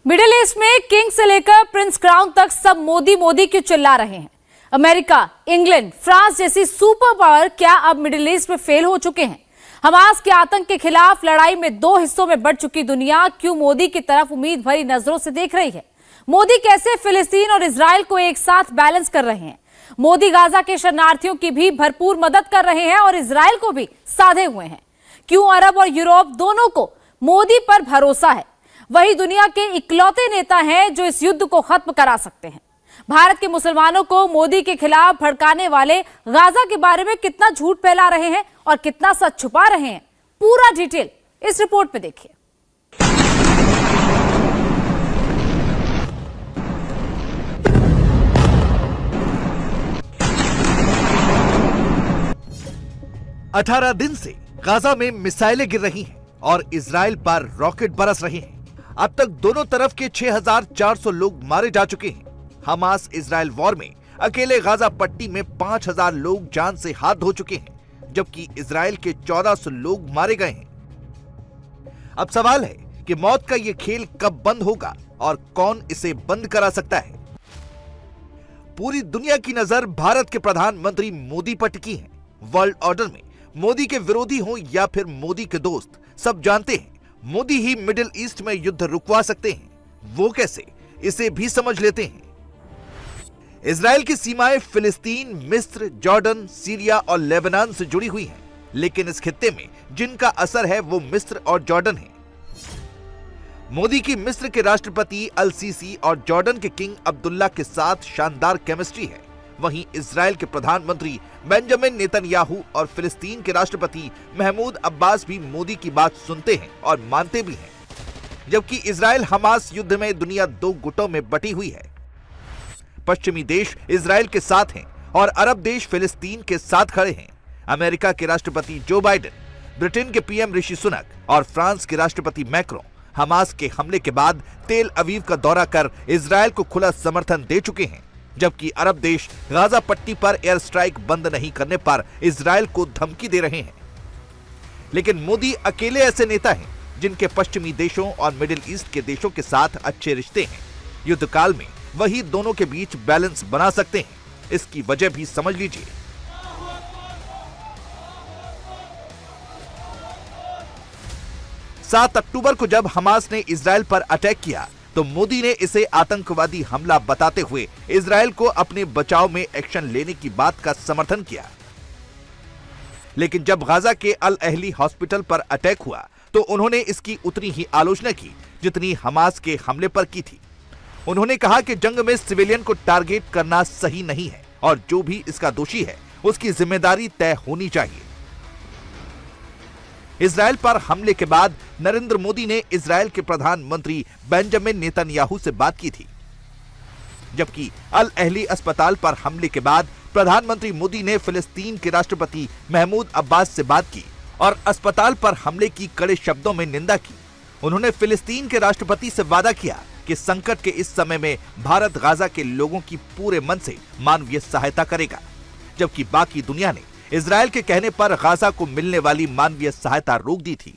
Middle east में king से लेकर प्रिंस क्राउन तक सब मोदी मोदी क्यों चिल्ला रहे हैं। अमेरिका, इंग्लैंड, फ्रांस जैसी सुपर पावर क्या अब मिडिल ईस्ट में फेल हो चुके हैं। हमास के आतंक के खिलाफ लड़ाई में दो हिस्सों में बढ़ चुकी दुनिया क्यों मोदी की तरफ उम्मीद भरी नजरों से देख रही है। मोदी कैसे फिलिस्तीन और इजराइल को एक साथ बैलेंस कर रहे हैं। मोदी गाजा के शरणार्थियों की भी भरपूर मदद कर रहे हैं और इजराइल को भी साधे हुए हैं। क्यों अरब और यूरोप दोनों को मोदी पर भरोसा है। वही दुनिया के इकलौते नेता हैं जो इस युद्ध को खत्म करा सकते हैं। भारत के मुसलमानों को मोदी के खिलाफ भड़काने वाले गाजा के बारे में कितना झूठ फैला रहे हैं और कितना सच छुपा रहे हैं, पूरा डिटेल इस रिपोर्ट में देखिए। अठारह दिन से गाजा में मिसाइलें गिर रही हैं और इजराइल पर रॉकेट बरस रहे हैं। अब तक दोनों तरफ के 6,400 लोग मारे जा चुके हैं। हमास इजराइल वॉर में अकेले गाजा पट्टी में 5,000 लोग जान से हाथ धो चुके हैं, जबकि इजराइल के 1,400 लोग मारे गए हैं। अब सवाल है कि मौत का ये खेल कब बंद होगा और कौन इसे बंद करा सकता है। पूरी दुनिया की नजर भारत के प्रधानमंत्री मोदी पर टिकी है। वर्ल्ड ऑर्डर में मोदी के विरोधी हो या फिर मोदी के दोस्त, सब जानते हैं मोदी ही मिडिल ईस्ट में युद्ध रुकवा सकते हैं। वो कैसे, इसे भी समझ लेते हैं। इजराइल की सीमाएं फिलिस्तीन, मिस्र, जॉर्डन, सीरिया और लेबनान से जुड़ी हुई हैं, लेकिन इस खित्ते में जिनका असर है वो मिस्र और जॉर्डन है। मोदी की मिस्र के राष्ट्रपति अल सीसी और जॉर्डन के किंग अब्दुल्ला के साथ शानदार केमिस्ट्री है। वहीं इजराइल के प्रधानमंत्री बेंजामिन नेतन्याहू और फिलिस्तीन के राष्ट्रपति महमूद अब्बास भी मोदी की बात सुनते हैं और मानते भी हैं। जबकि इजराइल हमास युद्ध में दुनिया दो गुटों में बटी हुई है। पश्चिमी देश इजराइल के साथ हैं और अरब देश फिलिस्तीन के साथ खड़े हैं। अमेरिका के राष्ट्रपति जो बाइडेन, ब्रिटेन के पीएम ऋषि सुनक और फ्रांस के राष्ट्रपति मैक्रों हमास के हमले के बाद तेल अवीव का दौरा कर इजराइल को खुला समर्थन दे चुके हैं, जबकि अरब देश गाजा पट्टी पर एयर स्ट्राइक बंद नहीं करने पर इजराइल को धमकी दे रहे हैं। लेकिन मोदी अकेले ऐसे नेता हैं जिनके पश्चिमी देशों और मिडिल ईस्ट के देशों के साथ अच्छे रिश्ते हैं। युद्ध काल में वही दोनों के बीच बैलेंस बना सकते हैं। इसकी वजह भी समझ लीजिए। सात अक्टूबर को जब हमास ने इजराइल पर अटैक किया तो मोदी ने इसे आतंकवादी हमला बताते हुए इजराइल को अपने बचाव में एक्शन लेने की बात का समर्थन किया। लेकिन जब गाजा के अल अहली हॉस्पिटल पर अटैक हुआ तो उन्होंने इसकी उतनी ही आलोचना की जितनी हमास के हमले पर की थी। उन्होंने कहा कि जंग में सिविलियन को टारगेट करना सही नहीं है और जो भी इसका दोषी है उसकी जिम्मेदारी तय होनी चाहिए। इजराइल पर हमले के बाद नरेंद्र मोदी ने इजराइल के प्रधानमंत्री बेंजामिन नेतन्याहू से बात की थी, जबकि अल अहली अस्पताल पर हमले के बाद प्रधानमंत्री मोदी ने फिलिस्तीन के राष्ट्रपति महमूद अब्बास से बात की और अस्पताल पर हमले की कड़े शब्दों में निंदा की। उन्होंने फिलिस्तीन के राष्ट्रपति से वादा किया कि संकट के इस समय में भारत गाजा के लोगों की पूरे मन से मानवीय सहायता करेगा, जबकि बाकी दुनिया ने इजराइल के कहने पर गाजा को मिलने वाली मानवीय सहायता रोक दी थी।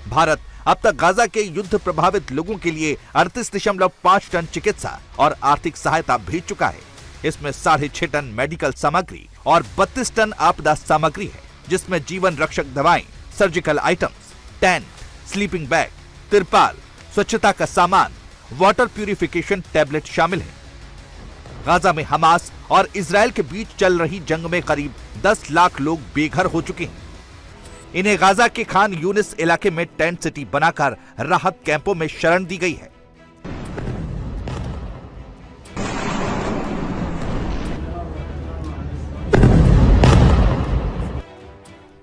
भारत अब तक गाजा के युद्ध प्रभावित लोगों के लिए 38.5 टन चिकित्सा और आर्थिक सहायता भेज चुका है। इसमें 6.5 टन मेडिकल सामग्री और 32 टन आपदा सामग्री है, जिसमें जीवन रक्षक दवाएं, surgical items, tent, sleeping bag, तिरपाल, स्वच्छता का सामान, वाटर प्यूरिफिकेशन टैबलेट शामिल है। गाजा में हमास और इजराइल के बीच चल रही जंग में करीब 10 लाख लोग बेघर हो चुके हैं। इन्हें गाजा के खान यूनिस इलाके में टेंट सिटी बनाकर राहत कैंपों में शरण दी गई है।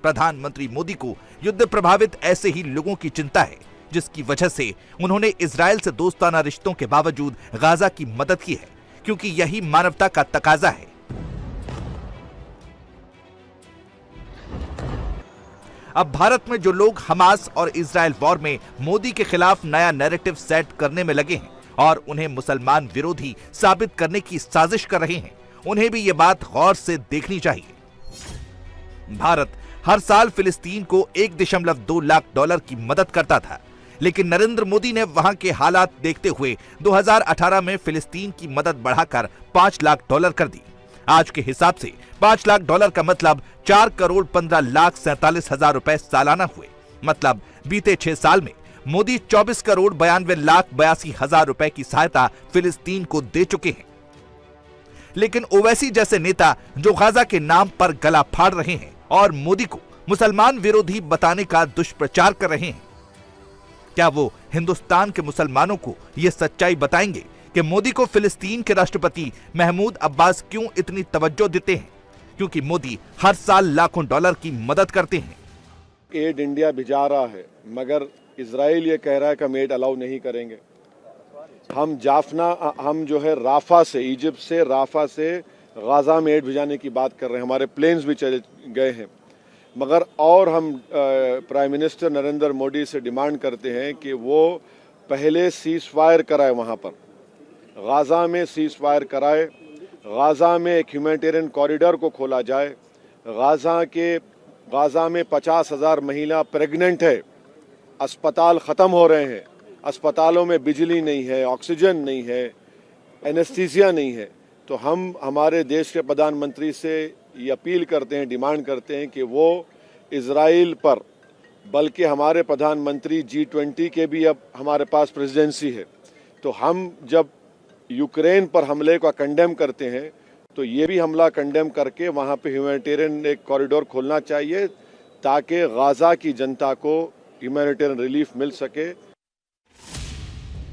प्रधानमंत्री मोदी को युद्ध प्रभावित ऐसे ही लोगों की चिंता है, जिसकी वजह से उन्होंने इजराइल से दोस्ताना रिश्तों के बावजूद गाजा की मदद की है, क्योंकि यही मानवता का तकाजा है। अब भारत में जो लोग हमास और इजराइल वॉर में मोदी के खिलाफ नया नैरेटिव सेट करने में लगे हैं और उन्हें मुसलमान विरोधी साबित करने की साजिश कर रहे हैं, उन्हें भी ये बात गौर से देखनी चाहिए। भारत हर साल फिलिस्तीन को $1.2 लाख की मदद करता था। लेकिन नरेंद्र मोदी ने वहां के हालात देखते हुए 2018 में फिलिस्तीन की मदद बढ़ाकर $5 लाख कर दी। आज के हिसाब से $5 लाख का मतलब 4,15,47,000 रुपए सालाना हुए। मतलब बीते 6 साल में मोदी 24,92,82,000 रुपए की सहायता फिलिस्तीन को दे चुके हैं। लेकिन ओवैसी जैसे नेता जो गाजा के नाम पर गला फाड़ रहे हैं और मोदी को मुसलमान विरोधी बताने का दुष्प्रचार कर रहे हैं, क्या वो हिंदुस्तान के मुसलमानों को यह सच्चाई बताएंगे कि मोदी को फिलिस्तीन के राष्ट्रपति महमूद अब्बास क्यों इतनी तवज्जो देते हैं? क्योंकि मोदी हर साल लाखों डॉलर की मदद करते हैं। एड इंडिया भिजा रहा है, मगर इजराइल ये कह रहा है कि हम एड अलाउ नहीं करेंगे। हम जो है राफा से, इजिप्ट से राफा से गाजा में एड भिजाने की बात कर रहे हैं। हमारे प्लेन्स भी चले गए हैं, मगर और हम प्राइम मिनिस्टर नरेंद्र मोदी से डिमांड करते हैं कि वो पहले सीज फायर कराए, वहाँ पर गाजा में सीज फायर कराए, गाजा में एक ह्यूमैनिटेरियन कॉरिडोर को खोला जाए। गाजा में 50,000 महिला प्रेग्नेंट है, अस्पताल ख़त्म हो रहे हैं, अस्पतालों में बिजली नहीं है, ऑक्सीजन नहीं है, एनेस्थीसिया नहीं है। तो हम हमारे देश के प्रधानमंत्री से ये अपील करते हैं, डिमांड करते हैं कि वो इजराइल पर, बल्कि हमारे प्रधानमंत्री G20 के भी अब हमारे पास प्रेसिडेंसी है, तो हम जब यूक्रेन पर हमले को कंडेम करते हैं तो ये भी हमला कंडेम करके वहाँ पे ह्यूमैनिटेरियन एक कॉरिडोर खोलना चाहिए ताकि गाजा की जनता को ह्यूमैनिटेरियन रिलीफ मिल सके।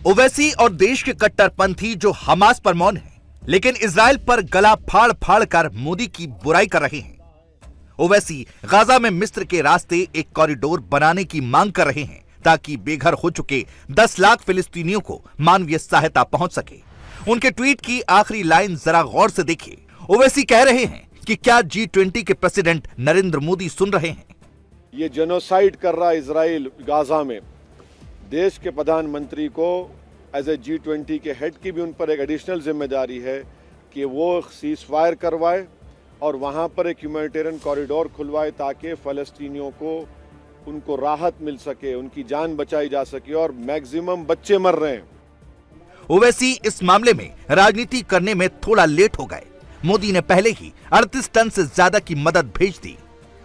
ओवैसी और देश के कट्टरपंथी जो हमास पर मौन है, लेकिन इजराइल पर गला फाड़ फाड़ कर मोदी की बुराई कर रहे हैं। ओवैसी गाजा में मिस्र के रास्ते एक कॉरिडोर बनाने की मांग कर रहे हैं ताकि बेघर हो चुके 10 लाख फिलिस्तीनियों को मानवीय सहायता पहुंच सके। उनके ट्वीट की आखिरी लाइन जरा गौर से देखिए। ओवैसी कह रहे हैं कि क्या G20 के प्रेसिडेंट नरेंद्र मोदी सुन रहे हैं? ये जेनोसाइड कर रहा है इजराइल गाजा में। देश के प्रधानमंत्री को एज ए G20 के हेड की भी उन पर एक एडिशनल जिम्मेदारी है कि वो सीज फायर करवाए और वहाँ पर एक ह्यूमैनिटेरियन कॉरिडोर खुलवाए ताकि फ़लस्तीनियों को उनको राहत मिल सके, उनकी जान बचाई जा सके, और मैक्सिमम बच्चे मर रहे हैं। ओवैसी इस मामले में राजनीति करने में थोड़ा लेट हो गए। मोदी ने पहले ही 38 टन से ज्यादा की मदद भेज दी,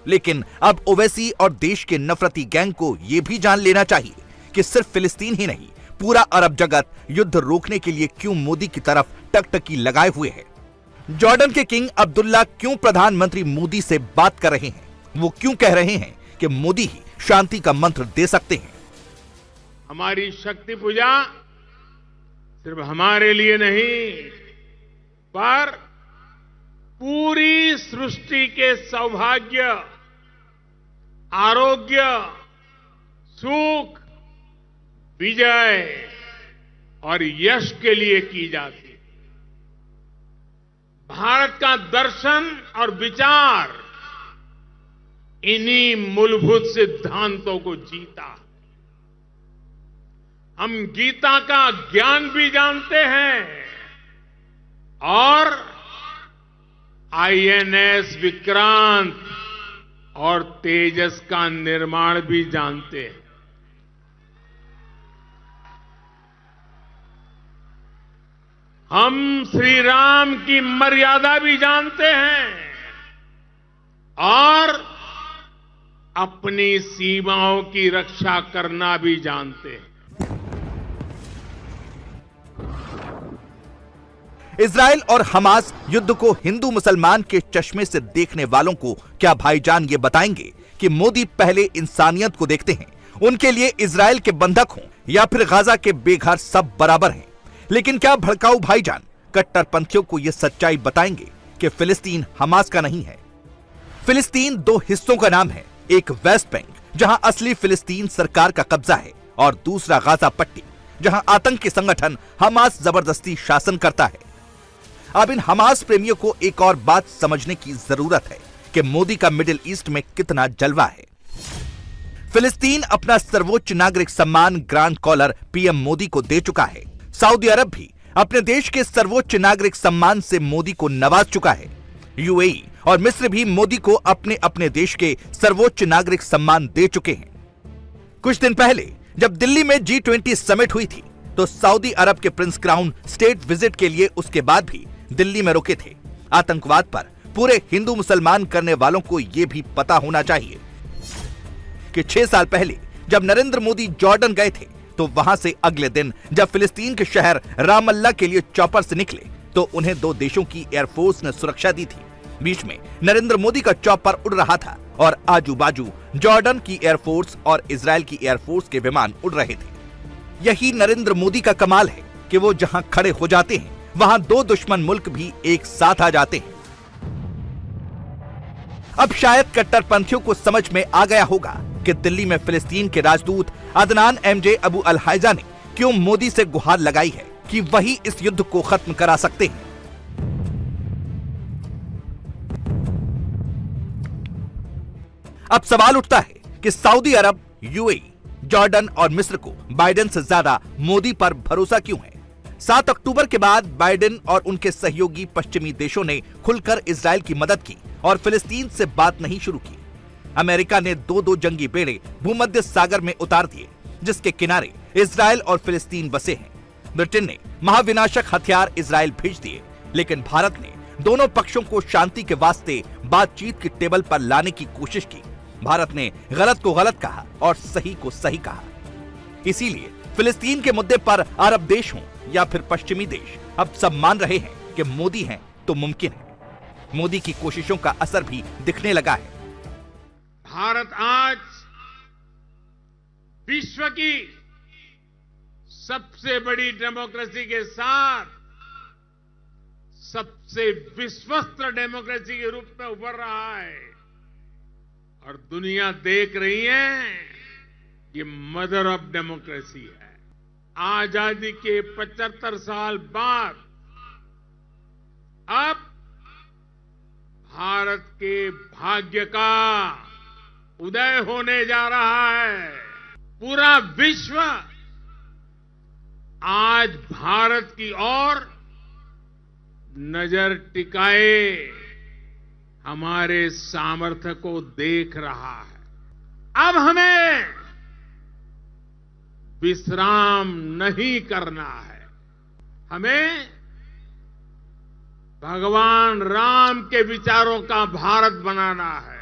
लेकिन अब ओवैसी और देश के नफरती गैंग को यह भी जान लेना चाहिए कि सिर्फ फिलिस्तीन ही नहीं, पूरा अरब जगत युद्ध रोकने के लिए क्यों मोदी की तरफ टकटकी लगाए हुए है। जॉर्डन के किंग अब्दुल्ला क्यों प्रधानमंत्री मोदी से बात कर रहे हैं? वो क्यों कह रहे हैं कि मोदी ही शांति का मंत्र दे सकते हैं? हमारी शक्ति पूजा सिर्फ हमारे लिए नहीं, पर पूरी सृष्टि के सौभाग्य, आरोग्य, सुख, विजय और यश के लिए की जाती है। भारत का दर्शन और विचार इन्हीं मूलभूत सिद्धांतों को जीता। हम गीता का ज्ञान भी जानते हैं और INS विक्रांत और तेजस का निर्माण भी जानते हैं। हम श्री राम की मर्यादा भी जानते हैं और अपनी सीमाओं की रक्षा करना भी जानते हैं। इजराइल और हमास युद्ध को हिंदू मुसलमान के चश्मे से देखने वालों को क्या भाईजान ये बताएंगे कि मोदी पहले इंसानियत को देखते हैं? उनके लिए इजराइल के बंधक हों या फिर गाजा के बेघर, सब बराबर हैं। लेकिन क्या भड़काऊ भाईजान कट्टरपंथियों को यह सच्चाई बताएंगे कि फिलिस्तीन हमास का नहीं है? फिलिस्तीन दो हिस्सों का नाम है, एक वेस्ट बैंक जहां असली फिलिस्तीन सरकार का कब्जा है और दूसरा गाजा पट्टी जहां आतंकी संगठन हमास जबरदस्ती शासन करता है। अब इन हमास प्रेमियों को एक और बात समझने की जरूरत है कि मोदी का मिडिल ईस्ट में कितना जलवा है। फिलिस्तीन अपना सर्वोच्च नागरिक सम्मान ग्रैंड कॉलर पीएम मोदी को दे चुका है। सऊदी अरब भी अपने देश के सर्वोच्च नागरिक सम्मान से मोदी को नवाज चुका है। यूएई और मिस्र भी मोदी को अपने अपने देश के सर्वोच्च नागरिक सम्मान दे चुके हैं। कुछ दिन पहले जब दिल्ली में G20 समिट हुई थी तो सऊदी अरब के प्रिंस क्राउन स्टेट विजिट के लिए उसके बाद भी दिल्ली में रुके थे। आतंकवाद पर पूरे हिंदू मुसलमान करने वालों को यह भी पता होना चाहिए कि 6 साल पहले जब नरेंद्र मोदी जॉर्डन गए थे तो वहां से अगले दिन जब फिलिस्तीन के शहर रामल्ला के लिए चॉपर से निकले तो उन्हें 2 देशों की एयरफोर्स ने सुरक्षा दी थी। बीच में नरेंद्र मोदी का चॉपर उड़ रहा था और आजू बाजू जॉर्डन की एयरफोर्स और इजराइल की एयरफोर्स के विमान उड़ रहे थे। यही नरेंद्र मोदी का कमाल है कि वो जहां खड़े हो जाते हैं वहां 2 दुश्मन मुल्क भी एक साथ आ जाते हैं। अब शायद कट्टरपंथियों को समझ में आ गया होगा कि दिल्ली में फिलिस्तीन के राजदूत अदनान MJ अबू अल हाइजा ने क्यों मोदी से गुहार लगाई है कि वही इस युद्ध को खत्म करा सकते हैं। अब सवाल उठता है कि सऊदी अरब, UAE, जॉर्डन और मिस्र को बाइडेन से ज्यादा मोदी पर भरोसा क्यों है। 7 अक्टूबर के बाद बाइडेन और उनके सहयोगी पश्चिमी देशों ने खुलकर इजराइल की मदद की और फिलिस्तीन से बात नहीं शुरू की। अमेरिका ने 2 जंगी बेड़े भूमध्य सागर में उतार दिए जिसके किनारे इजराइल और फिलिस्तीन बसे हैं। ब्रिटेन ने महाविनाशक हथियार इजराइल भेज दिए, लेकिन भारत ने दोनों पक्षों को शांति के वास्ते बातचीत की टेबल पर लाने की कोशिश की। भारत ने गलत को गलत कहा और सही को सही कहा। इसीलिए फिलिस्तीन के मुद्दे पर अरब देश हों या फिर पश्चिमी देश अब सब मान रहे हैं कि मोदी हैं तो मुमकिन है। मोदी की कोशिशों का असर भी दिखने लगा है। भारत आज विश्व की सबसे बड़ी डेमोक्रेसी के साथ सबसे विश्वस्त डेमोक्रेसी के रूप में उभर रहा है और दुनिया देख रही है ये मदर ऑफ डेमोक्रेसी है। आजादी के 75 साल बाद अब भारत के भाग्य का उदय होने जा रहा है। पूरा विश्व आज भारत की ओर नजर टिकाए हमारे सामर्थ्य को देख रहा है। अब हमें विश्राम नहीं करना है। हमें भगवान राम के विचारों का भारत बनाना है।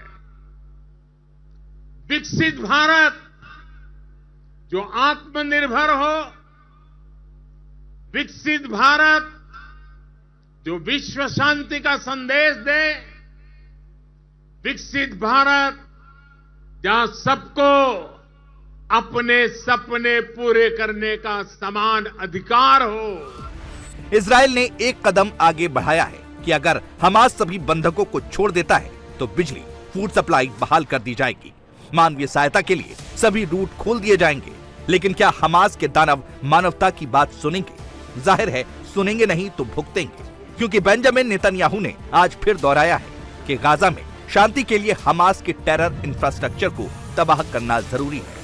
विकसित भारत जो आत्मनिर्भर हो, विकसित भारत जो विश्व शांति का संदेश दे, विकसित भारत जहां सबको अपने सपने पूरे करने का समान अधिकार हो। इजराइल ने एक कदम आगे बढ़ाया है कि अगर हमास सभी बंधकों को छोड़ देता है तो बिजली, फूड सप्लाई बहाल कर दी जाएगी। मानवीय सहायता के लिए सभी रूट खोल दिए जाएंगे। लेकिन क्या हमास के दानव मानवता की बात सुनेंगे? जाहिर है सुनेंगे नहीं तो भुगतेंगे, क्योंकि बेंजामिन नेतन्याहू ने आज फिर दोहराया है कि गाजा में शांति के लिए हमास के टेरर इंफ्रास्ट्रक्चर को तबाह करना जरूरी है।